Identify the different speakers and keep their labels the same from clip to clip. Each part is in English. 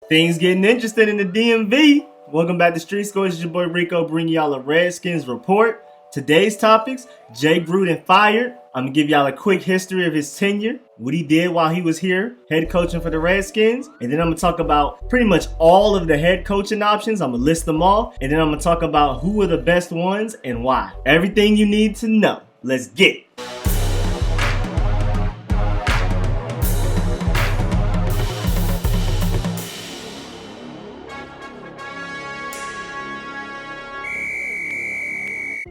Speaker 1: Things getting interesting in the DMV. Welcome back to Street Scores. It's your boy Rico bringing y'all a Redskins Report. Today's topics, Jay Gruden fired. I'm going to give y'all a quick history of his tenure, what he did while he was here, head coaching for the Redskins. And then I'm going to talk about pretty much all of the head coaching options. I'm going to list them all. And then I'm going to talk about who are the best ones and why. Everything you need to know. Let's get it.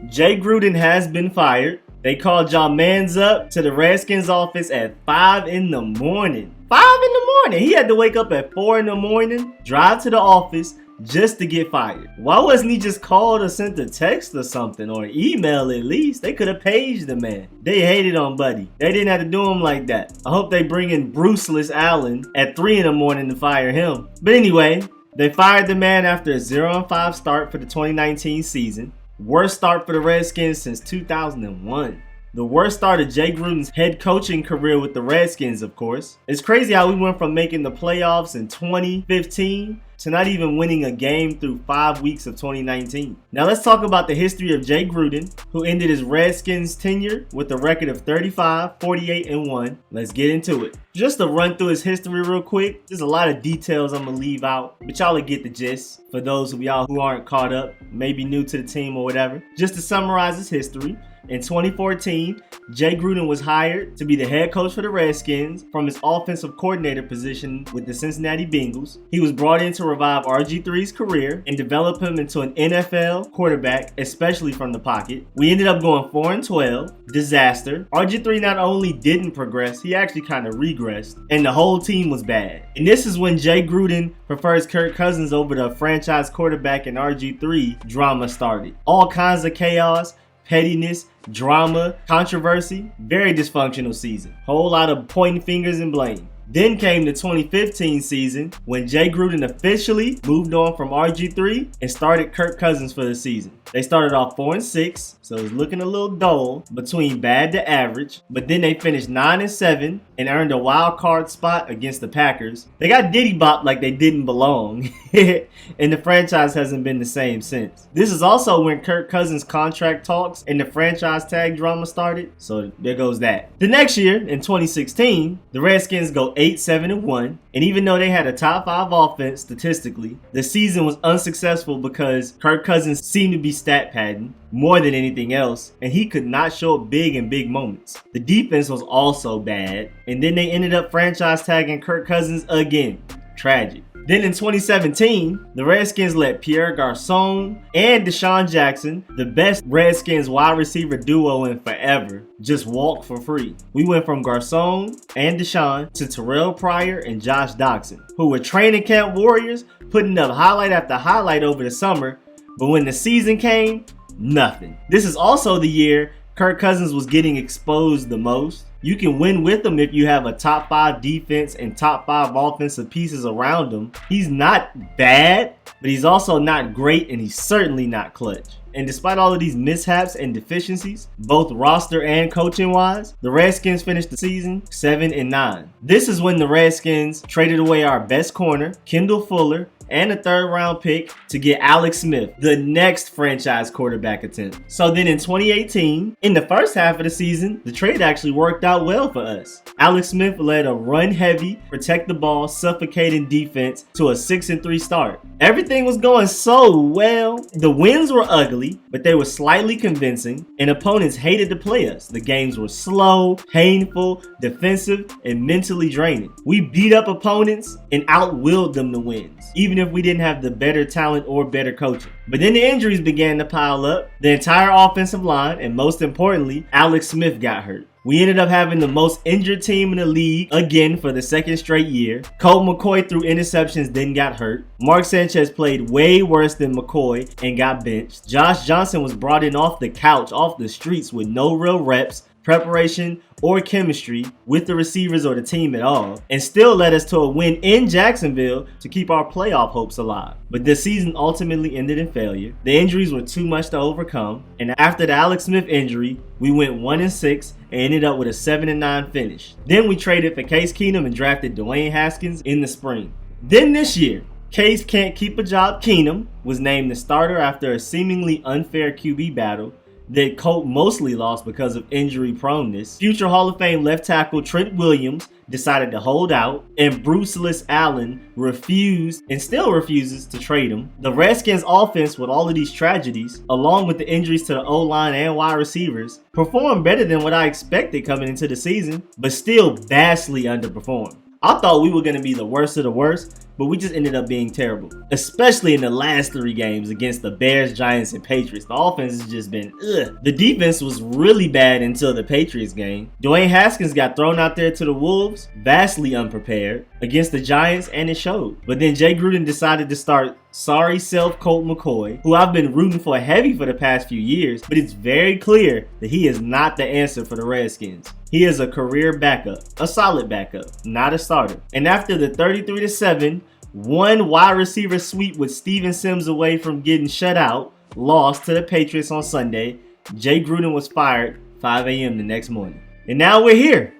Speaker 1: Jay Gruden has been fired. They called y'all mans up to the Redskins office at 5 in the morning. 5 in the morning. He had to wake up at 4 in the morning, drive to the office just to get fired. Why wasn't he just called or sent a text or something, or email at least? They could have paged the man. They hated on Buddy. They didn't have to do him like that. I hope they bring in Bruceless Allen at 3 in the morning to fire him. But anyway, they fired the man after a 0-5 start for the 2019 season. Worst start for the Redskins since 2001. The worst start of Jay Gruden's head coaching career with the Redskins, of course. It's crazy how we went from making the playoffs in 2015 to not even winning a game through 5 weeks of 2019. Now let's talk about the history of Jay Gruden, who ended his Redskins tenure with a record of 35, 48, and 1. Let's get into it. Just to run through his history real quick, there's a lot of details I'm gonna leave out, but y'all will get the gist for those of y'all who aren't caught up, maybe new to the team or whatever. Just to summarize his history, in 2014, Jay Gruden was hired to be the head coach for the Redskins from his offensive coordinator position with the Cincinnati Bengals. He was brought in to revive RG3's career and develop him into an NFL quarterback, especially from the pocket. We ended up going 4-12. Disaster. RG3 not only didn't progress, he actually kind of regressed, and the whole team was bad. And this is when Jay Gruden prefers Kirk Cousins over the franchise quarterback and RG3 drama started. All kinds of chaos, pettiness, drama, controversy, very dysfunctional season. Whole lot of pointing fingers and blame. Then came the 2015 season when Jay Gruden officially moved on from RG3 and started Kirk Cousins for the season. They started off 4-6, so it was looking a little dull, between bad to average, but then they finished 9-7 and earned a wild card spot against the Packers. They got diddy bopped like they didn't belong, and the franchise hasn't been the same since. This is also when Kirk Cousins' contract talks and the franchise tag drama started, so there goes that. The next year, in 2016, the Redskins go 8-7-1, and even though they had a top 5 offense statistically, the season was unsuccessful because Kirk Cousins seemed to be stat padding more than anything else, and he could not show up big in big moments. The defense was also bad, and then they ended up franchise tagging Kirk Cousins again. Tragic. Then in 2017, the Redskins let Pierre Garçon and Deshaun Jackson, the best Redskins wide receiver duo in forever, just walk for free. We went from Garçon and Deshaun to Terrell Pryor and Josh Doxson, who were training camp warriors, putting up highlight after highlight over the summer, but when the season came, nothing. This is also the year Kirk Cousins was getting exposed the most. You can win with him if you have a top 5 defense and top 5 offensive pieces around him. He's not bad, but he's also not great, and he's certainly not clutch. And despite all of these mishaps and deficiencies, both roster and coaching wise, the Redskins finished the season 7-9. This is when the Redskins traded away our best corner, Kendall Fuller, and a 3rd round pick to get Alex Smith, the next franchise quarterback attempt. So then in 2018, in the first half of the season, the trade actually worked out well for us. Alex Smith led a run-heavy, protect-the-ball, suffocating defense to a 6-3 start. Everything was going so well. The wins were ugly, but they were slightly convincing, and opponents hated to play us. The games were slow, painful, defensive, and mentally draining. We beat up opponents and out-willed them to wins, even if we didn't have the better talent or better coaching. But then the injuries began to pile up. The entire offensive line, and most importantly, Alex Smith got hurt. We ended up having the most injured team in the league again for the 2nd straight year. Colt McCoy threw interceptions, then got hurt. Mark Sanchez played way worse than McCoy and got benched. Josh Johnson was brought in off the couch, off the streets with no real reps, preparation, or chemistry with the receivers or the team at all, and still led us to a win in Jacksonville to keep our playoff hopes alive. But the season ultimately ended in failure. The injuries were too much to overcome, and after the Alex Smith injury, we went 1-6 and ended up with a 7-9 finish. Then we traded for Case Keenum and drafted Dwayne Haskins in the spring. Then this year, Case can't keep a job. Keenum was named the starter after a seemingly unfair QB battle that Colt mostly lost because of injury proneness. Future Hall of Fame left tackle Trent Williams decided to hold out, and Bruceless Allen refused and still refuses to trade him. The Redskins offense, with all of these tragedies, along with the injuries to the O-line and wide receivers, performed better than what I expected coming into the season, but still vastly underperformed. I thought we were going to be the worst of the worst, but we just ended up being terrible, especially in the last 3 games against the Bears, Giants, and Patriots. The offense has just been ugh. The defense was really bad until the Patriots game. Dwayne Haskins got thrown out there to the Wolves, vastly unprepared, against the Giants, and it showed. But then Jay Gruden decided to start sorry self Colt McCoy, who I've been rooting for heavy for the past few years, but it's very clear that he is not the answer for the Redskins. He is a career backup, a solid backup, not a starter. And after the 33-7, one wide receiver sweep with Steven Sims away from getting shut out, lost to the Patriots on Sunday, Jay Gruden was fired 5 a.m. the next morning. And now we're here.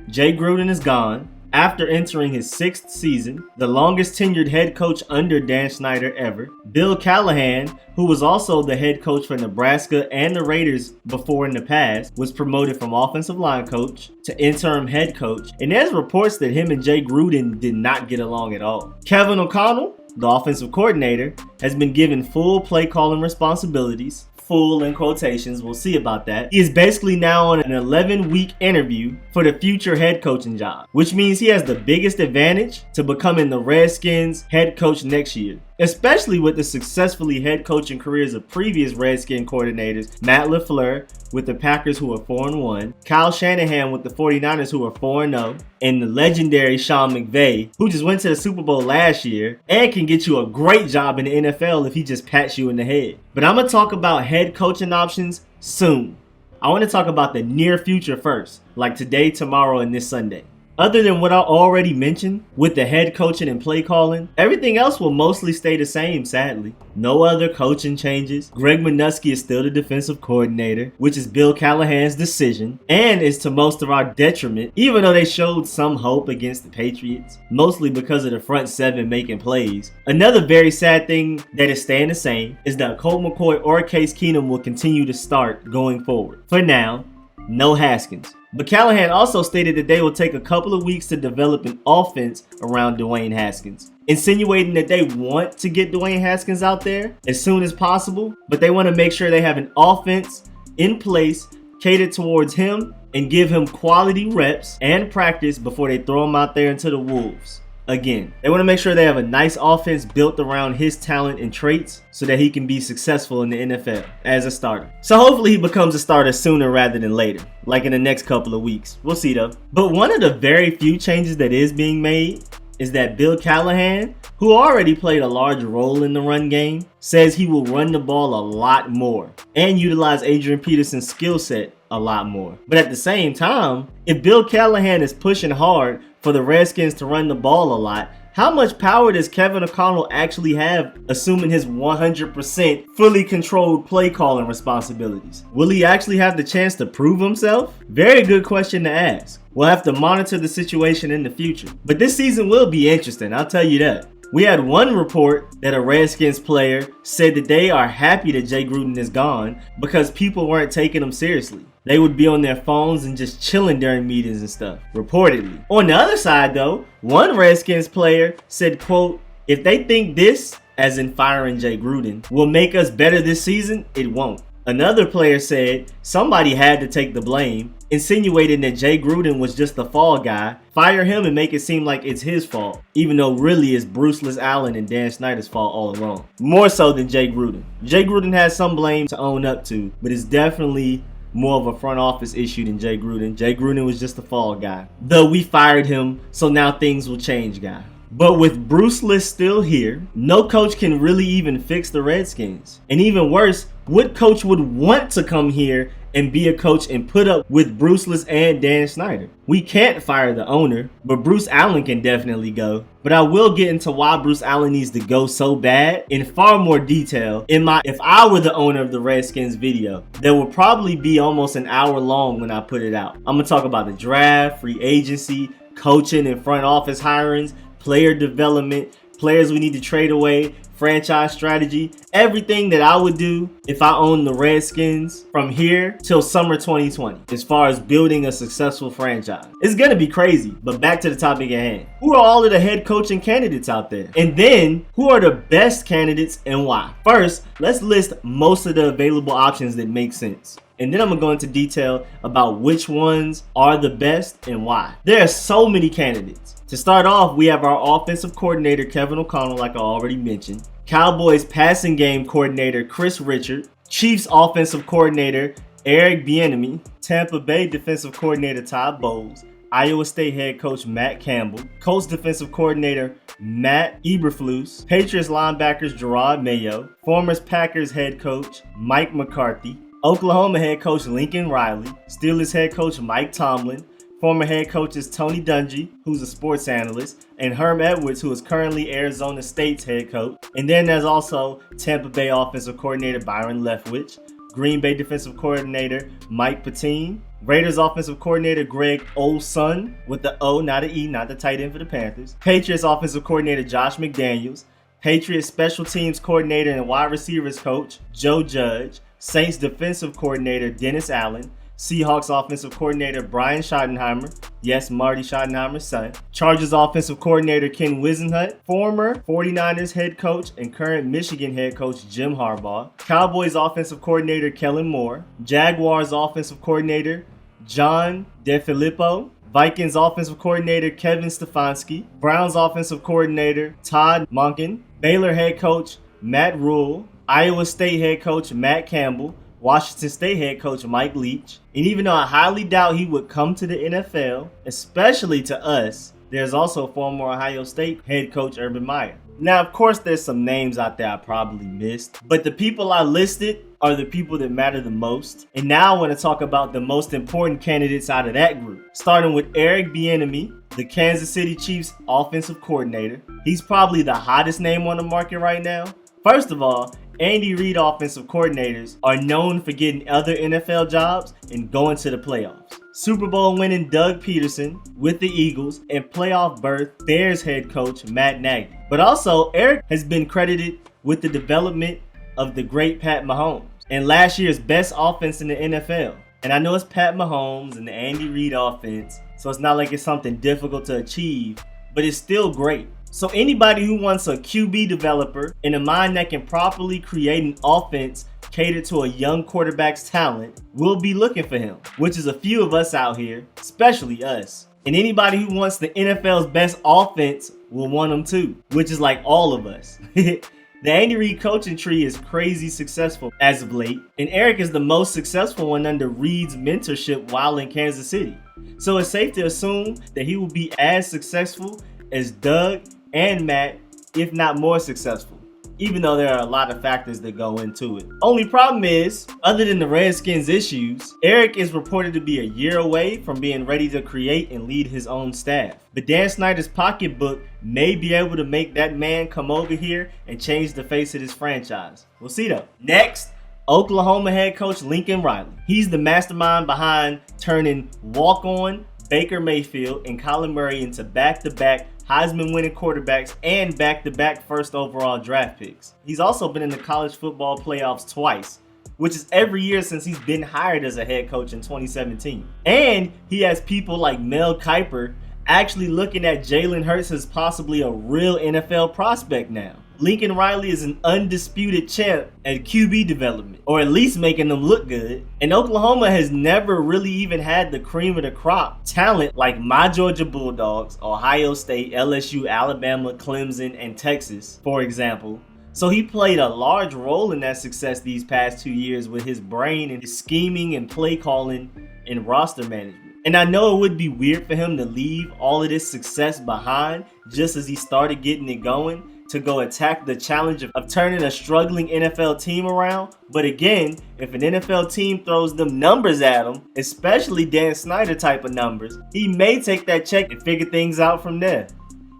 Speaker 1: Jay Gruden is gone. After entering his 6th season, the longest tenured head coach under Dan Snyder ever, Bill Callahan, who was also the head coach for Nebraska and the Raiders before in the past, was promoted from offensive line coach to interim head coach, and there's reports that him and Jay Gruden did not get along at all. Kevin O'Connell, the offensive coordinator, has been given full play calling responsibilities. Full in quotations, we'll see about that. He is basically now on an 11-week interview for the future head coaching job, which means he has the biggest advantage to becoming the Redskins head coach next year, especially with the successfully head coaching careers of previous Redskin coordinators, Matt LaFleur with the Packers, who are 4-1, Kyle Shanahan with the 49ers, who are 4-0, and the legendary Sean McVay, who just went to the Super Bowl last year and can get you a great job in the NFL if he just pats you in the head. But I'm going to talk about head coaching options soon. I want to talk about the near future first, like today, tomorrow, and this Sunday. Other than what I already mentioned with the head coaching and play calling, everything else will mostly stay the same, sadly. No other coaching changes. Greg Minuski is still the defensive coordinator, which is Bill Callahan's decision, and is to most of our detriment, even though they showed some hope against the Patriots, mostly because of the front 7 making plays. Another very sad thing that is staying the same is that Colt McCoy or Case Keenum will continue to start going forward. For now, no Haskins. But Callahan also stated that they will take a couple of weeks to develop an offense around Dwayne Haskins, insinuating that they want to get Dwayne Haskins out there as soon as possible, but they want to make sure they have an offense in place catered towards him and give him quality reps and practice before they throw him out there into the wolves. Again, they want to make sure they have a nice offense built around his talent and traits so that he can be successful in the NFL as a starter. So hopefully he becomes a starter sooner rather than later, like in the next couple of weeks. We'll see though. But one of the very few changes that is being made is that Bill Callahan, who already played a large role in the run game, says he will run the ball a lot more and utilize Adrian Peterson's skill set a lot more. But at the same time, if Bill Callahan is pushing hard for the Redskins to run the ball a lot, how much power does Kevin O'Connell actually have, assuming his 100% fully controlled play calling responsibilities? Will he actually have the chance to prove himself? Very good question to ask. We'll have to monitor the situation in the future. But this season will be interesting, I'll tell you that. We had one report that a Redskins player said that they are happy that Jay Gruden is gone because people weren't taking him seriously. They would be on their phones and just chilling during meetings and stuff, reportedly. On the other side though, one Redskins player said, quote, if they think this, as in firing Jay Gruden, will make us better this season, it won't. Another player said somebody had to take the blame, insinuating that Jay Gruden was just the fall guy, fire him and make it seem like it's his fault, even though really it's Bruceless Allen and Dan Snyder's fault all along. More so than Jay Gruden. Jay Gruden has some blame to own up to, but it's definitely more of a front office issue than Jay Gruden. Jay Gruden was just the fall guy. Though we fired him, so now things will change guy. But with Bruceless still here, no coach can really even fix the Redskins. And even worse, what coach would want to come here and be a coach and put up with Bruceless and Dan Snyder? We can't fire the owner, but Bruce Allen can definitely go. But I will get into why Bruce Allen needs to go so bad in far more detail in my If I Were the Owner of the Redskins video. That will probably be almost an hour long when I put it out. I'm going to talk about the draft, free agency, coaching and front office hirings, player development, players we need to trade away, franchise strategy, everything that I would do if I owned the Redskins from here till summer 2020 as far as building a successful franchise. It's gonna be crazy, but back to the topic at hand. Who are all of the head coaching candidates out there? And then, who are the best candidates and why? First, let's list most of the available options that make sense. And then I'm gonna go into detail about which ones are the best and why. There are so many candidates. To start off, we have our offensive coordinator, Kevin O'Connell, like I already mentioned. Cowboys passing game coordinator, Chris Richard. Chiefs offensive coordinator, Eric Bieniemy. Tampa Bay defensive coordinator, Todd Bowles. Iowa State head coach, Matt Campbell. Colts defensive coordinator, Matt Eberflus. Patriots linebackers, Gerard Mayo. Former Packers head coach, Mike McCarthy. Oklahoma head coach, Lincoln Riley. Steelers head coach, Mike Tomlin. Former head coaches Tony Dungy, who's a sports analyst, and Herm Edwards, who is currently Arizona State's head coach. And then there's also Tampa Bay offensive coordinator Byron Leftwich, Green Bay defensive coordinator Mike Pettine, Raiders offensive coordinator Greg Olson, with the O, not an E, not the tight end for the Panthers, Patriots offensive coordinator Josh McDaniels, Patriots special teams coordinator and wide receivers coach Joe Judge, Saints defensive coordinator Dennis Allen, Seahawks offensive coordinator Brian Schottenheimer, yes, Marty Schottenheimer's son. Chargers offensive coordinator Ken Whisenhunt. Former 49ers head coach and current Michigan head coach Jim Harbaugh. Cowboys offensive coordinator Kellen Moore. Jaguars offensive coordinator John DeFilippo. Vikings offensive coordinator Kevin Stefanski. Browns offensive coordinator Todd Monken. Baylor head coach Matt Rule. Iowa State head coach Matt Campbell. Washington State head coach Mike Leach. And even though I highly doubt he would come to the NFL, especially to us, there's also former Ohio State head coach Urban Meyer. Now, of course, there's some names out there I probably missed, but the people I listed are the people that matter the most. And now I want to talk about the most important candidates out of that group, starting with Eric Bieniemy, the Kansas City Chiefs offensive coordinator. He's probably the hottest name on the market right now. First of all, Andy Reid offensive coordinators are known for getting other NFL jobs and going to the playoffs. Super Bowl winning Doug Peterson with the Eagles and playoff berth Bears head coach Matt Nagy. But also, Eric has been credited with the development of the great Pat Mahomes and last year's best offense in the NFL. And I know it's Pat Mahomes and the Andy Reid offense, so it's not like it's something difficult to achieve, but it's still great. So anybody who wants a QB developer and a mind that can properly create an offense catered to a young quarterback's talent will be looking for him, which is a few of us out here, especially us. And anybody who wants the NFL's best offense will want him too, which is like all of us. The Andy Reid coaching tree is crazy successful as of late, and Eric is the most successful one under Reid's mentorship while in Kansas City. So it's safe to assume that he will be as successful as Doug and Matt, if not more successful, even though there are a lot of factors that go into it. Only problem is, other than the Redskins issues, Eric is reported to be a year away from being ready to create and lead his own staff. But Dan Snyder's pocketbook may be able to make that man come over here and change the face of this franchise. We'll see though. Next, Oklahoma head coach Lincoln Riley. He's the mastermind behind turning walk-on Baker Mayfield and Kyler Murray into back-to-back Heisman winning quarterbacks and back-to-back first overall draft picks. He's also been in the college football playoffs twice, which is every year since he's been hired as a head coach in 2017. And he has people like Mel Kiper actually looking at Jalen Hurts as possibly a real NFL prospect now. Lincoln Riley is an undisputed champ at QB development, or at least making them look good. And Oklahoma has never really even had the cream of the crop talent like my Georgia Bulldogs, Ohio State, LSU, Alabama, Clemson, and Texas, for example. So he played a large role in that success these past 2 years with his brain and his scheming and play calling and roster management. And I know it would be weird for him to leave all of this success behind just as he started getting it going, to go attack the challenge of turning a struggling NFL team around. But again, if an NFL team throws them numbers at him, especially Dan Snyder type of numbers, he may take that check and figure things out from there.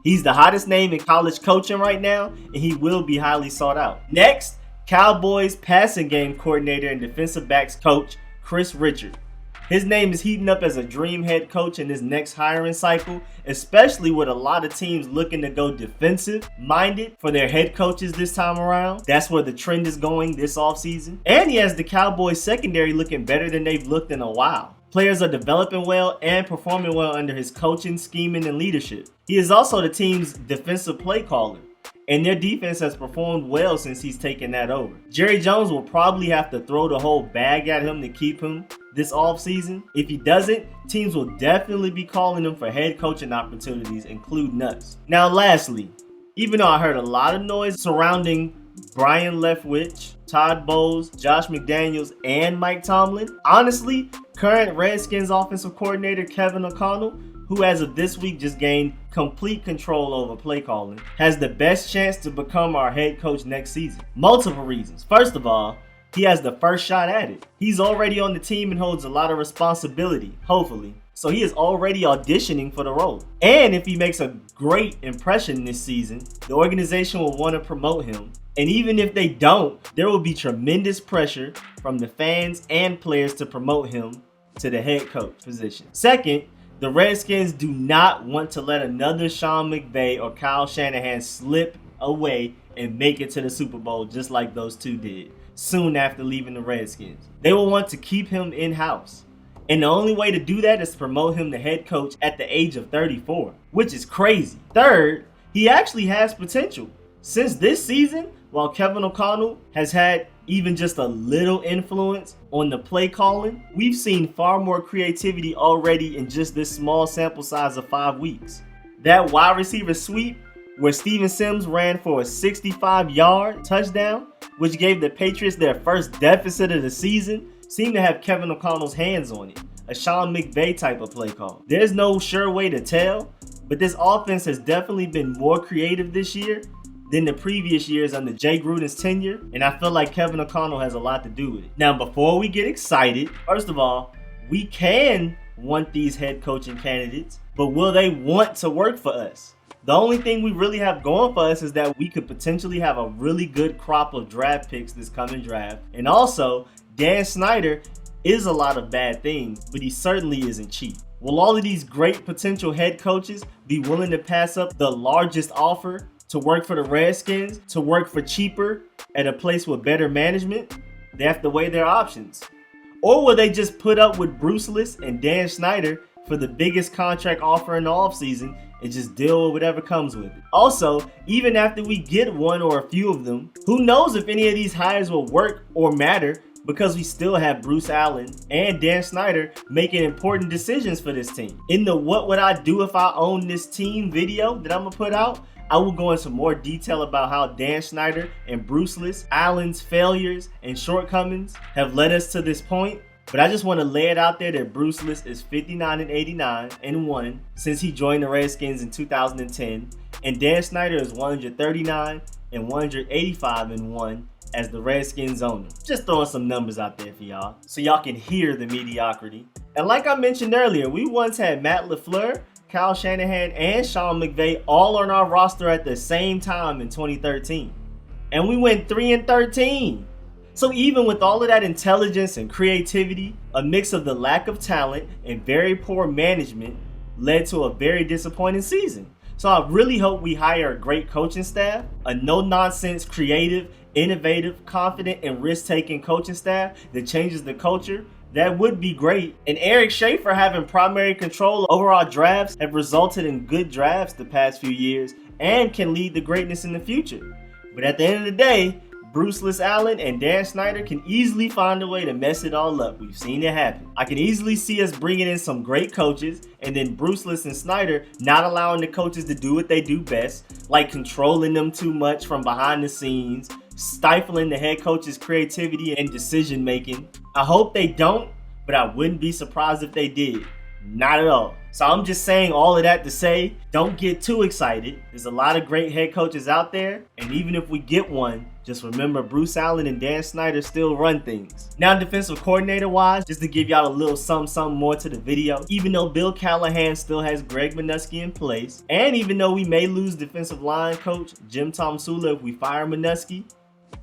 Speaker 1: He's the hottest name in college coaching right now, and he will be highly sought out. Next, Cowboys passing game coordinator and defensive backs coach Chris Richard. His name is heating up as a dream head coach in this next hiring cycle, especially with a lot of teams looking to go defensive-minded for their head coaches this time around. That's where the trend is going this offseason. And he has the Cowboys secondary looking better than they've looked in a while. Players are developing well and performing well under his coaching, scheming, and leadership. He is also the team's defensive play caller, and their defense has performed well since he's taken that over. Jerry Jones will probably have to throw the whole bag at him to keep him this offseason. If he doesn't, teams will definitely be calling him for head coaching opportunities, including us. Now lastly, even though I heard a lot of noise surrounding Brian Leftwich, Todd Bowles, Josh McDaniels, and Mike Tomlin, honestly, current Redskins offensive coordinator Kevin O'Connell, who as of this week just gained complete control over play calling, has the best chance to become our head coach next season. Multiple reasons. First of all, he has the first shot at it. He's already on the team and holds a lot of responsibility, hopefully. So he is already auditioning for the role. And if he makes a great impression this season, the organization will want to promote him. And even if they don't, there will be tremendous pressure from the fans and players to promote him to the head coach position. Second, the Redskins do not want to let another Sean McVay or Kyle Shanahan slip away and make it to the Super Bowl just like those two did soon after leaving the Redskins. They will want to keep him in-house. And the only way to do that is to promote him to head coach at the age of 34, which is crazy. Third, he actually has potential. Since this season, while Kevin O'Connell has had even just a little influence on the play calling, we've seen far more creativity already in just this small sample size of 5 weeks. That wide receiver sweep where Steven Sims ran for a 65-yard touchdown, which gave the Patriots their first deficit of the season, seemed to have Kevin O'Connell's hands on it. A Sean McVay type of play call. There's no sure way to tell, but this offense has definitely been more creative this year than the previous years under Jay Gruden's tenure, and I feel like Kevin O'Connell has a lot to do with it. Now, before we get excited, first of all, we can want these head coaching candidates, but will they want to work for us? The only thing we really have going for us is that we could potentially have a really good crop of draft picks this coming draft, and also, Dan Snyder is a lot of bad things, but he certainly isn't cheap. Will all of these great potential head coaches be willing to pass up the largest offer to work for the Redskins, to work for cheaper at a place with better management? They have to weigh their options. Or will they just put up with Bruceless and Dan Snyder for the biggest contract offer in the offseason and just deal with whatever comes with it? Also, even after we get one or a few of them, who knows if any of these hires will work or matter, because we still have Bruce Allen and Dan Snyder making important decisions for this team. In the What Would I Do If I Own This Team video that I'm going to put out, I will go into more detail about how Dan Snyder and Bruceless, Allen's failures and shortcomings have led us to this point. But I just want to lay it out there that Bruceless is 59-89-1 since he joined the Redskins in 2010, and Dan Snyder is 139-185-1 as the Redskins owner. Just throwing some numbers out there for y'all so y'all can hear the mediocrity. And like I mentioned earlier, we once had Matt LaFleur, Kyle Shanahan, and Sean McVay all on our roster at the same time in 2013. And we went 3-13. So even with all of that intelligence and creativity, a mix of the lack of talent and very poor management led to a very disappointing season. So I really hope we hire a great coaching staff, a no-nonsense, creative, innovative, confident, and risk-taking coaching staff that changes the culture. That would be great. And Eric Schaefer having primary control over our drafts have resulted in good drafts the past few years and can lead to greatness in the future. But at the end of the day, Bruceless Allen and Dan Snyder can easily find a way to mess it all up. We've seen it happen. I can easily see us bringing in some great coaches and then Bruceless and Snyder not allowing the coaches to do what they do best, like controlling them too much from behind the scenes, stifling the head coach's creativity and decision making. I hope they don't, but I wouldn't be surprised if they did. Not at all. So I'm just saying all of that to say, don't get too excited. There's a lot of great head coaches out there, and even if we get one, just remember Bruce Allen and Dan Snyder still run things. Now defensive coordinator wise, just to give y'all a little something more to the video, even though Bill Callahan still has Greg Minuski in place, and even though we may lose defensive line coach Jim Tomsula if we fire Minuski,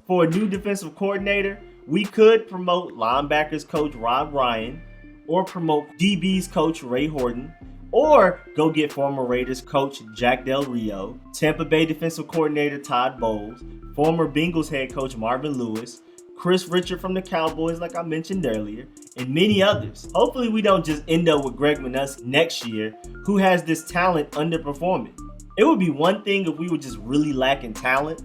Speaker 1: for a new defensive coordinator, we could promote linebackers coach Rob Ryan, or promote DB's coach Ray Horton, or go get former Raiders coach Jack Del Rio, Tampa Bay defensive coordinator Todd Bowles, former Bengals head coach Marvin Lewis, Chris Richard from the Cowboys, like I mentioned earlier, and many others. Hopefully we don't just end up with Greg Manusky next year, who has this talent underperforming. It would be one thing if we were just really lacking talent,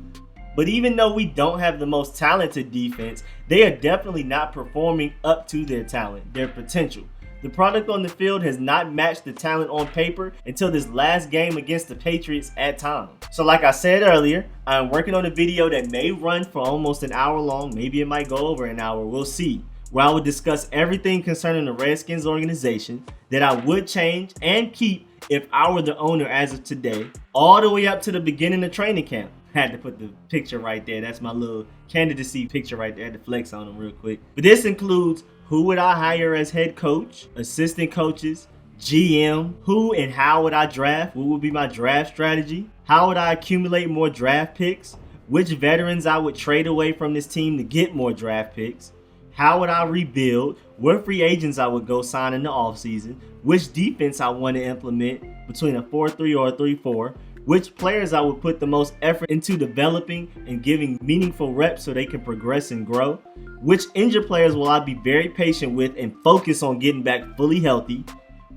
Speaker 1: but even though we don't have the most talented defense, they are definitely not performing up to their talent, their potential. The product on the field has not matched the talent on paper until this last game against the Patriots at times. So like I said earlier, I'm working on a video that may run for almost an hour long, maybe it might go over an hour, we'll see, where I will discuss everything concerning the Redskins organization that I would change and keep if I were the owner as of today, all the way up to the beginning of training camp. Had to put the picture right there. That's my little candidacy picture right there. I had to flex on them real quick. But this includes who would I hire as head coach, assistant coaches, GM, who and how would I draft, what would be my draft strategy, how would I accumulate more draft picks, which veterans I would trade away from this team to get more draft picks, how would I rebuild, what free agents I would go sign in the offseason, which defense I want to implement between a 4-3 or a 3-4, which players I would put the most effort into developing and giving meaningful reps so they can progress and grow, which injured players will I be very patient with and focus on getting back fully healthy,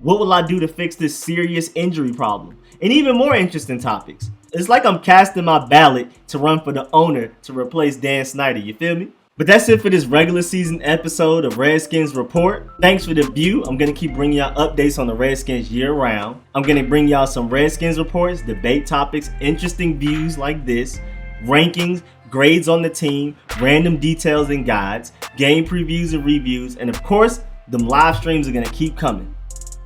Speaker 1: what will I do to fix this serious injury problem, and even more interesting topics. It's like I'm casting my ballot to run for the owner to replace Dan Snyder, you feel me? But that's it for this regular season episode of Redskins Report. Thanks for the view. I'm going to keep bringing y'all updates on the Redskins year round. I'm going to bring y'all some Redskins reports, debate topics, interesting views like this, rankings, grades on the team, random details and guides, game previews and reviews, and of course, them live streams are going to keep coming.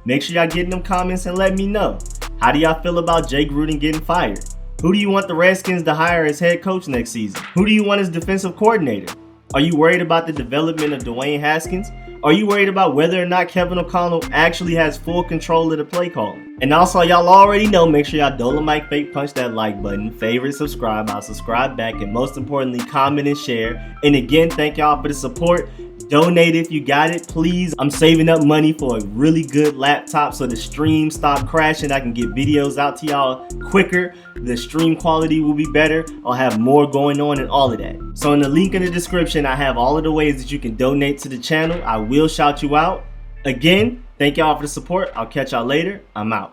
Speaker 1: Make sure y'all get in them comments and let me know. How do y'all feel about Jay Gruden getting fired? Who do you want the Redskins to hire as head coach next season? Who do you want as defensive coordinator? Are you worried about the development of Dwayne Haskins? Are you worried about whether or not Kevin O'Connell actually has full control of the play calling? And also, y'all already know, make sure y'all Dolomite fake punch that like button, favorite, subscribe, I'll subscribe back, and most importantly, comment and share. And again, thank y'all for the support. Donate if you got it, please. I'm saving up money for a really good laptop so the stream stop crashing. I can get videos out to y'all quicker. The stream quality will be better. I'll have more going on and all of that. So in the link in the description, I have all of the ways that you can donate to the channel. I will shout you out. Again, thank y'all for the support. I'll catch y'all later. I'm out.